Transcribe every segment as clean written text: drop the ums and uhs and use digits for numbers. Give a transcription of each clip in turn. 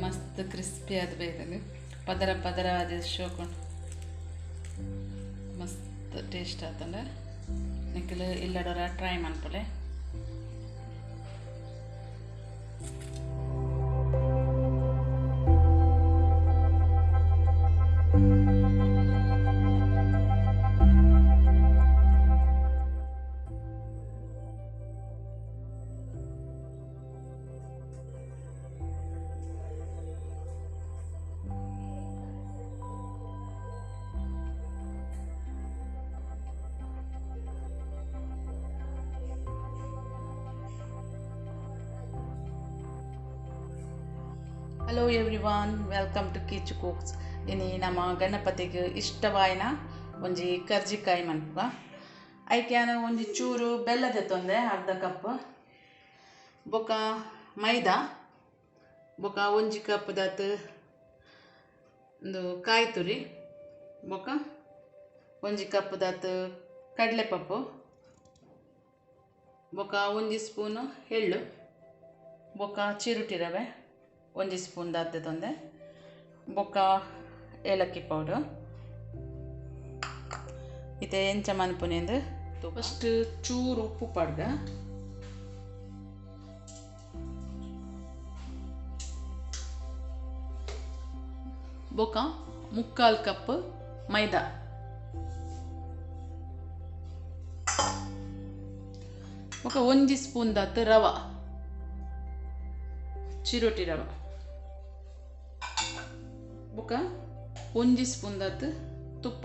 ಮಸ್ತ್ ಕ್ರಿಸ್ಪಿ ಆದ ಬೇಯ್ತದೆ ಪದರ ಪದರ ಅದು ಶೋಕೊಂಡು ಮಸ್ತ್ ಟೇಸ್ಟ್ ಆತಂಡ ನಿಖಿಲ್ ಇಲ್ಲಡೋರ ಟ್ರೈ ಮಾಡ್ಕೊಳ್ಳೆ. Hello everyone, welcome to kitch cooks. ಇನ್ನು ನಮ್ಮ ಗಣಪತಿಗೆ ಇಷ್ಟವಾಯಿನ ಒಂಜಿ ಕರ್ಜಿಕಾಯಿ ಮನ್ಪುಗ. ಐಕೆ ಒಂಜಿ ಚೂರು ಬೆಲ್ಲದ ತೊಂದೆ ಅರ್ಧ ಕಪ್, ಬೊಕ ಮೈದಾ, ಬೊಕ ಒಂಜಿ ಕಪ್ ದತ್ ಒಂದು ಕಾಯಿ ತುರಿ, ಬೊಕ ಒಂಜಿ ಕಪ್ ದತ್ ಕಡಲೆಪಪ್ಪು, ಬೊಕ ಒಂಜಿ ಸ್ಪೂನು ಎಳ್ಳು, ಬೊಕ ಚಿರುಟಿ ರವೆ ಒಂಜಿ ಸ್ಪೂನ್ ದಾತೆ ತೊಂದೆ, ಬೊಕ ಏಲಕ್ಕಿ ಪೌಡರ್. ಇತ್ತೆ ಎಂಚ ಮನ್ಪುನೆಂದು ಫಸ್ಟ್ ಚೂರು ಉಪ್ಪು ಪಡ್ಗ, ಬೊಕ 3/4 ಕಪ್ ಮೈದಾ, ಬೊಕ ಒಂಜಿ ಸ್ಪೂನ್ ದಾತ್ ರವ ಚಿರೋಟಿ ರವ, ಬೊಕ ಒಂಜಿ ಸ್ಪೂನ್ ದಾತ್ ತುಪ್ಪ.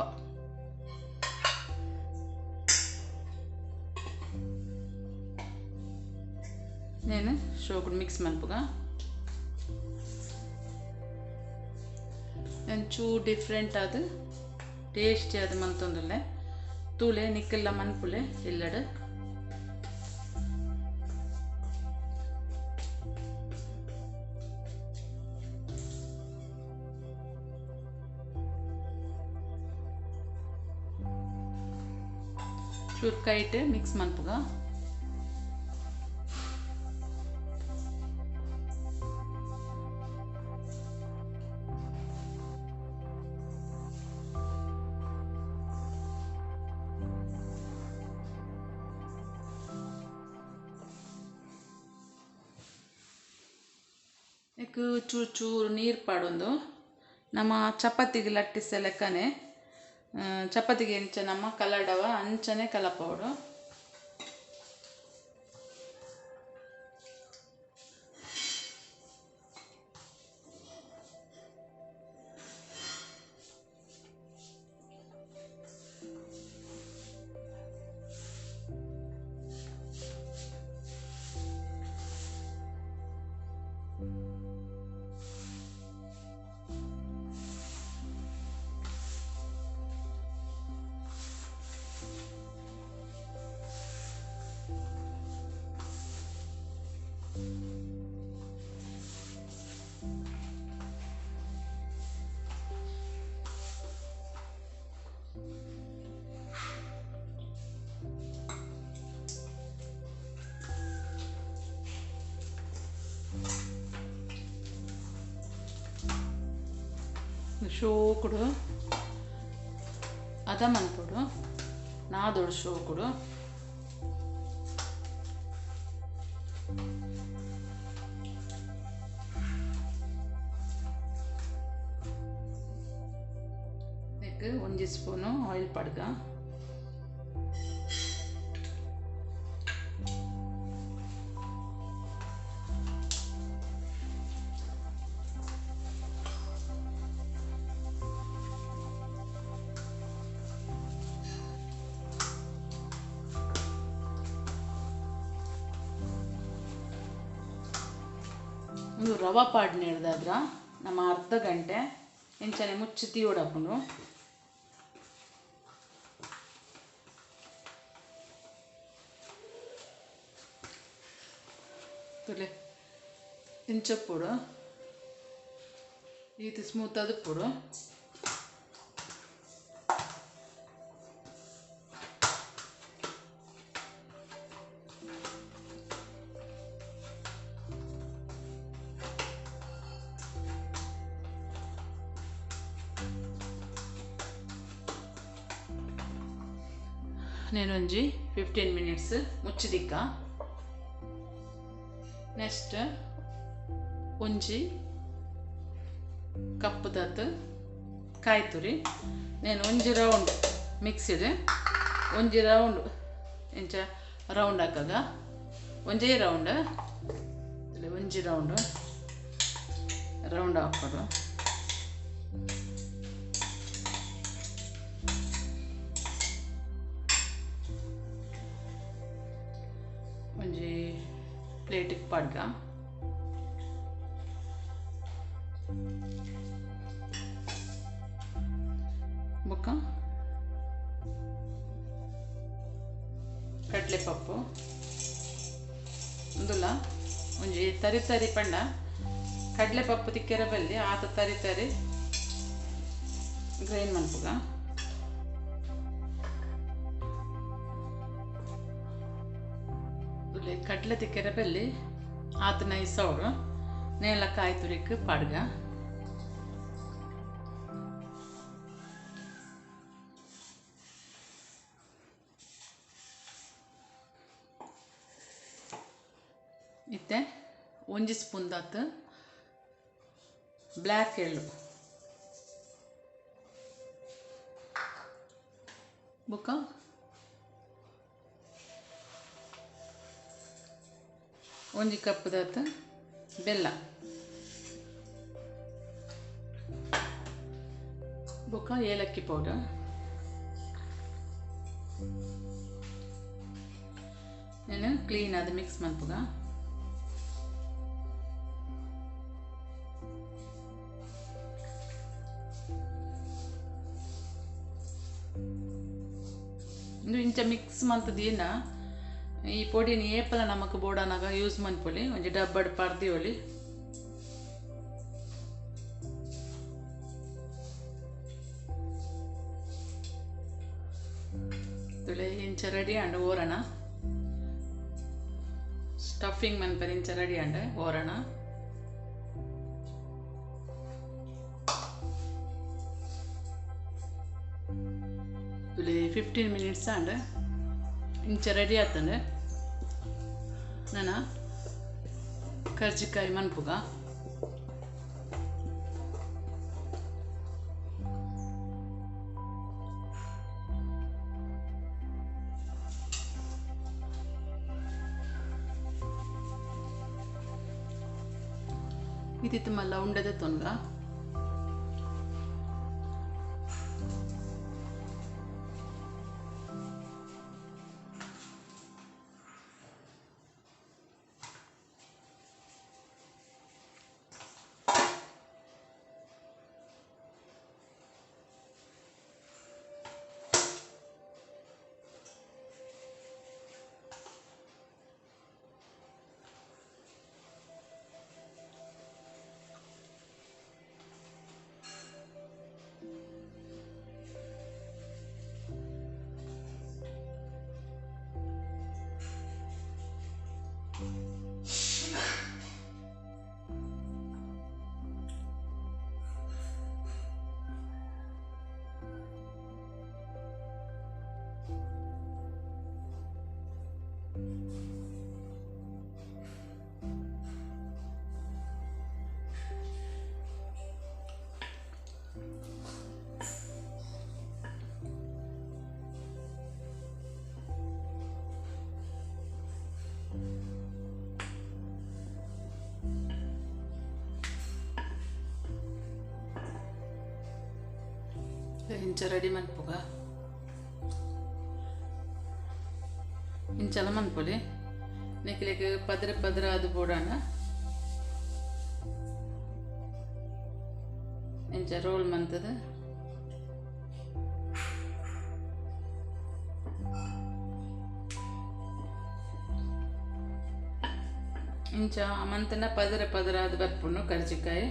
ನೇನು ಶೋಕುಡು ಮಿಕ್ಸ್ ಮನ್ಪುಗ. ಒಂಚೂ ಡಿಫ್ರೆಂಟ್ ಆದ ಟೇಸ್ಟಿ ಆದ ಮಂತೊಂದುಲ್ಲೆ ತೂಲೆ ನಿಕ್ಕೆಲ್ಲ ಮನ್ಪುಲೆ ಇಲ್ಲಡು. ಚೂರು ಕೈಟ್ ಮಿಕ್ಸ್ ಮನ್ಪುಗ. ಇಕ್ ಚೂರು ಚೂರು ನೀರು ಪಾಡೊಂದು ನಮ್ಮ ಚಪಾತಿಗೆ ಲಟ್ಟಿಸ ಲೆಕ್ಕನೆ. ಚಪಾತಿಗೆ ಎಂಚ ನಮ್ಮ ಕಲಡವ ಅಂಚನೆ ಕಲಪೋಡು. ಶೋಕುಡು ಅದ ಮನ್ಪುಡು ನಾದೊಡು ಶೋಕುಡು. ನೆಕ್ ಒಂಜಿ ಸ್ಪೂನು ಆಯಿಲ್ ಪಡ್ಗ, ಒಂದು ರವೆ ಪಾಡ್ನ ಹಿಡ್ದಾದ್ರ ನಮ್ಮ ಅರ್ಧ ಗಂಟೆ ಎಂಚನೆ ಮುಚ್ಚಿ ತೀವಡಪ್ಪುಂಡು. ತುಲೆ ಇಂಚಪ್ಪುಡು ಈತಿ ಸ್ಮೂತ್ ಅದಪ್ಪುಡು నేనొంజಿ 15 minutes ಮುಚ್ಚಿದಿಕ್ಕ ನೆಕ್ಸ್ಟ್ ಒಂಜಿ ಕಪ್ಪುದತ್ತು ಕಾಯಿ ತುರಿ నేను ಒಂಜಿ ರೌಂಡ್ ಮಿಕ್ಸಿಡ್ ಒಂಜಿ ರೌಂಡ್ ಇಂಚ ರೌಂಡ್ ಹಾಕಾಗ ಒಂಜೇ ರೌಂಡ್ ಒಂಜಿ ರೌಂಡ್ ಹಾಕೋದು ಒಂಜಿ ಪ್ಲೇಟಿಗೆ ಪಡ್ಗ ಬೊಕ್ಕ ಕಡ್ಲೆ ಪಪ್ಪು ಅಂದುಲ ಒಂಜಿ ತರಿ ಪಂಡ ಕಡ್ಲೆ ಪಪ್ಪು ತಿಕ್ಕೆರ ಬಲ್ಲಿ ಆತ ತರಿ ಗ್ರೈಂಡ್ ಮನ್ಪುಗ ಕಡ್ಲೆ ತಿಕ್ಕೆರ ಬಲ್ಲಿ ಆತ ನೈಸ್ ಅವಡು ನೇಲ ಕಾಯಿ ತುರಿಕ್ ಪಡ್ಗ ಇತ್ತೆ ಒಂಜಿ ಸ್ಪೂನ್ ದಾತು ಬ್ಲ್ಯಾಕ್ ಎಳ್ಳು ಬೊಕ್ಕ ಒಂಜಿ ಕಪ್ ದಾತು ಬೆಲ್ಲ ಬೊಕ್ಕ ಏಲಕ್ಕಿ ಪೌಡರ್ నేను ಕ್ಲೀನ್ ಅದು ಮಿಕ್ಸ್ ಮನ್ಪುಗ ಇಂಚ ಮಿಕ್ಸ್ ಮಂತದಿನ ಈ ಪೊಡಿನ ಏಪಲ ನಮಕ್ ಬೋಡನಾಗ ಯೂಸ್ ಮನ್ಪೊಲಿ ಒಂಜಿ ಡಬ್ಬಡ್ ಪರ್ದಿಯೋಲಿ ತುಲೆ ಇಂಚ ರೆಡಿ ಅಂಡ್ ಓರಣ ಸ್ಟಫಿಂಗ್ ಮನ್ಪರ್ ಇಂಚ ರೆಡಿ ಅಂಡ್ ಓರಣ ತುಲೆ 15 minutes ಅಂಡ್ ಇಂಚ ರೆಡಿ ಆತಂದ್ರೆ ನಾನು ಕರ್ಜಿಕಾಯಿ ಮನ್ಪುಗ ಇದಿತ್ತು ಮಲ್ಲ ಉಂಡದೆ ತೊನ್ಗ ಇಂಚ ರೆಡಿ ಮನ್ಪುಗ ಇಂಚಲ ಮನ್ಪೊಲಿ ನೆಕ್ಲೆಗ್ ಪದ್ರ ಅದು ಬೋಡಾನ ಇಂಚ ರೋಲ್ ಮಂತದ ಇಂಚ ಮಂತನ ಪದರ ಪದರ ಅದು ಬರ್ಪುಂಡು ಕರ್ಜಿಕಾಯಿ.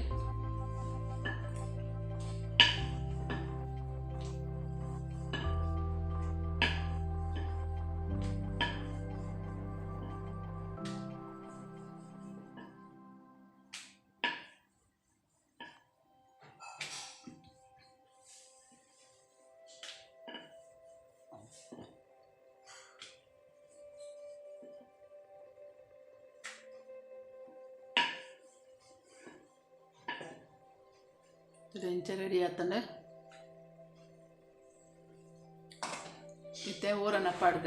ಇಂಚ ರೆಡಿ ಆತಂಡೆ ಇತ್ತೆ ಊರನ ಪಾಡ್ಗ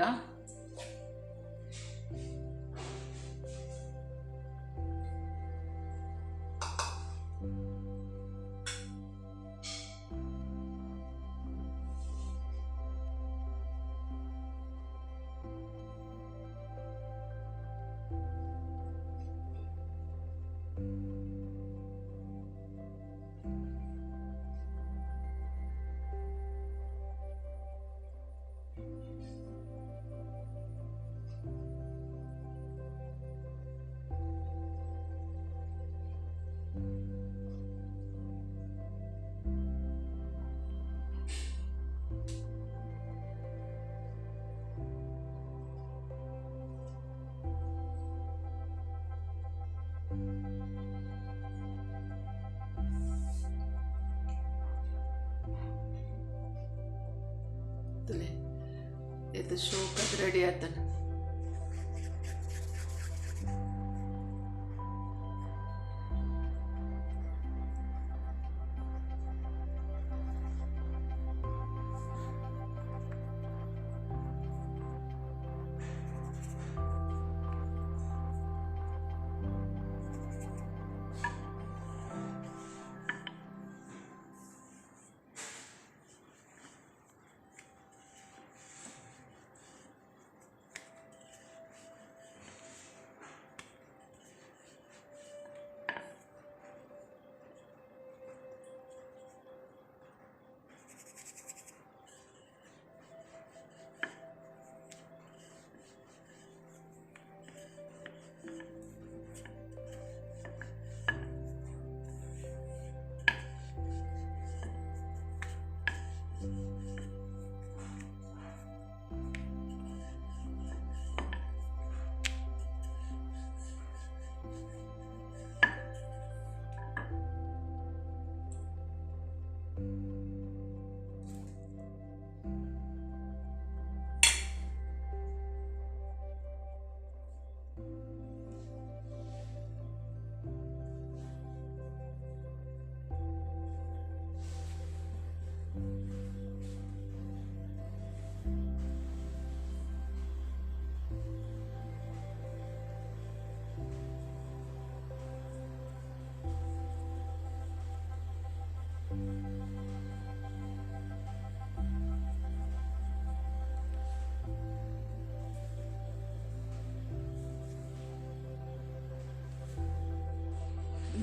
ಇದು ಶೋಕದ್ ರೆಡಿ ಆತನ.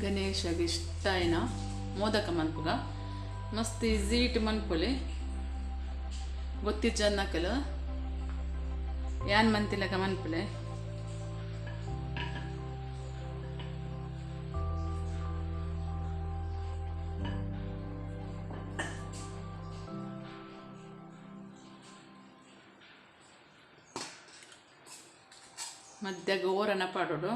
ಗಣೇಶಗೆ ಇಷ್ಟ ಏನ ಮೋದಕ ಮನ್ಪುಗ ಮಸ್ತ್ ಈಸಿ ಇಟ್ಟು ಮನ್ಪೊಲಿ ಗೊತ್ತಿಜ್ಜ ಅನ್ನಕಲು ಯಾನ್ ಮಂತಿಲಕ ಮನ್ಪುಲೆ. ಮಧ್ಯಾಗ ಓರನ ಪಾಡೋಡು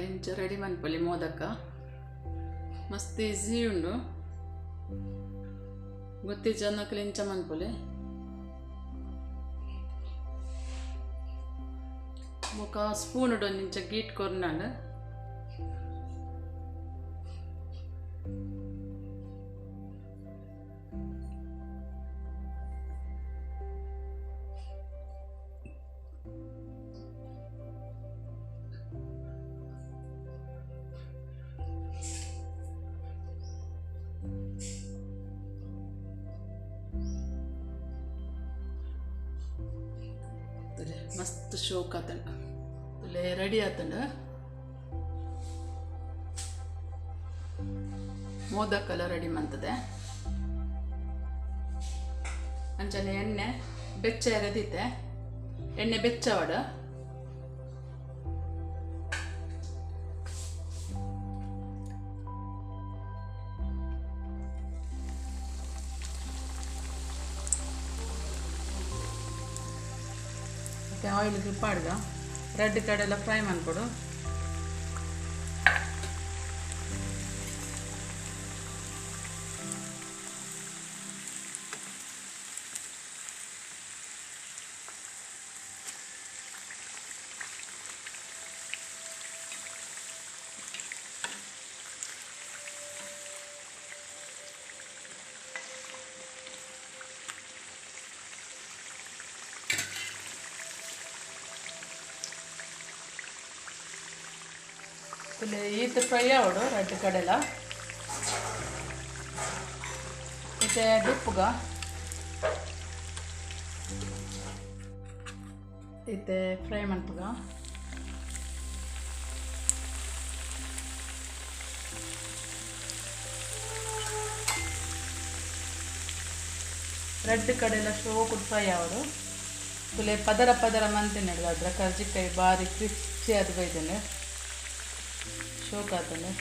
ಇಂಚ ರೆಡಿ ಮನ್ಪೊಲಿ ಮೋದಕ ಮಸ್ತ್ ಈಸಿ ಉಂಡು ಗೊತ್ತಿಜ್ಜ ಅನ್ನಕಲು ಇಂಚ ಮನ್ಪೊಲಿ. ಬೊಕ ಸ್ಪೂನ್ ಉಡೊಂದು ಇಂಚ ಗೀಟ್ ಕೊರ್ನಾಂಡ್ ಮಸ್ತ್ ಶೋಕ್ ಆತಂಡ ತುಲೆ ರೆಡಿ ಆತಂಡ ಮೋದಕ್ಕೆಲ್ಲ ರೆಡಿ ಮಾಡ್ತದೆ ಅಂಚನೆ ಎಣ್ಣೆ ಬೆಚ್ಚ ಎರೆದಿತ್ತೆ ಎಣ್ಣೆ ಬೆಚ್ಚವಾಡ ಮತ್ತೆ ಆಯಿಲ್ ಗ್ರಿಪ್ ಆಡ್ಗ ರೆಡ್ ಕಡೆಲ್ಲ ಫ್ರೈ ಮಾಡ್ಕೊಡು ಇಲ್ಲಿ ಈತ ಫ್ರೈ ಆವಡು ರೆಡ್ ಕಡೆಲ್ಲ ಮತ್ತೆ ಡಿಪ್ಪುಗ ಇತ್ತೆ ಫ್ರೈ ಮಾಡ್ತಗ ರೆಡ್ ಕಡೆಲ್ಲ ಶೋಕು ಫ್ರೈ ಆವಡು ತುಲೆ ಪದರ ಪದರ ಮಂತಿನ ಅದ್ರ ಕರ್ಜಿಕಾಯಿ ಭಾರಿ ಕ್ರಿಸ್ಪಿ ಅದು ಬೈದೇನೆ ಶೋಕ್ ಆತಂಡೆ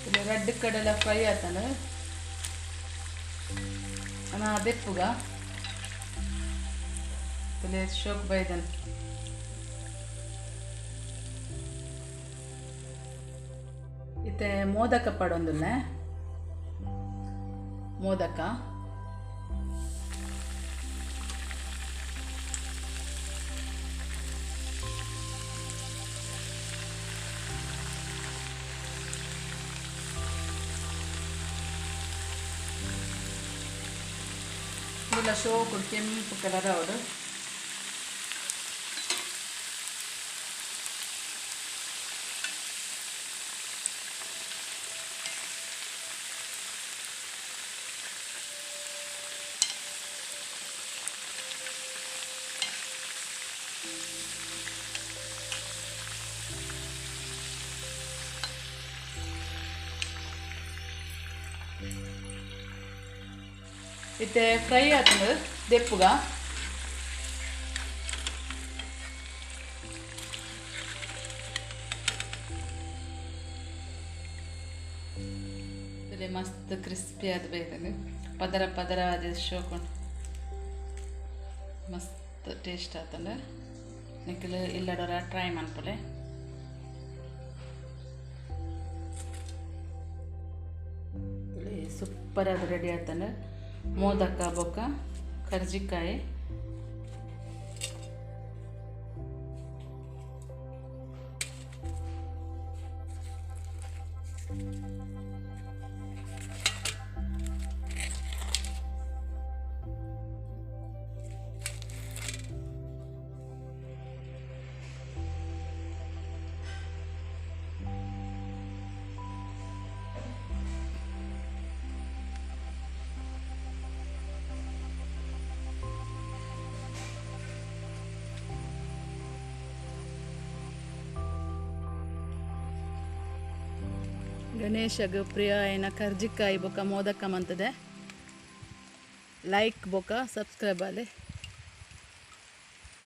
ಇಲ್ಲಿ ರೆಡ್ ಕಡೆಲ್ಲ ಫ್ರೈ ಆತಂಡೆ ನಾ ದೆಪ್ಪುಗ ಇಲ್ಲಿ ಶೋಕ್ ಬೈದನ್ ಇತ್ತೆ ಮೋದಕ ಪಡೊಂದುಲ್ಲೆ ಮೋದಕ ಇದೆಲ್ಲ ಶೋಕು ಕೆಂಪು ಕಲರ್ ಅವಡು ಇತ್ತೆ ಫ್ರೈ ಆತಂದು ದೆಪ್ಪುಗ ಇಲ್ಲೇ ಮಸ್ತ್ ಕ್ರಿಸ್ಪಿ ಆದ ಬೇಕಂದ್ರೆ ಪದರ ಪದರ ಅದು ಶೋಕೊಂಡು ಮಸ್ತ್ ಟೇಸ್ಟ್ ಆತಂದ್ರೆ ನಿಖಿಲ್ ಇಲ್ಲಡೋರ ಟ್ರೈ ಮಾಡ್ಕೊಳೆ ಸೂಪರ್ ಅದು ರೆಡಿ ಆತಂದ್ರೆ ಮೋದಕ ಬೊಕ್ಕ ಕರ್ಜಿಕಾಯಿ ಗಣೇಶಗ ಪ್ರಿಯ ಏನ ಕರ್ಜಿಕಾಯಿ ಬೊಕ್ಕ ಮೋದಕ ಮಂತದೆ ಲೈಕ್ ಬೊಕ್ಕ ಸಬ್ಸ್ಕ್ರೈಬ್ ಆಲೆ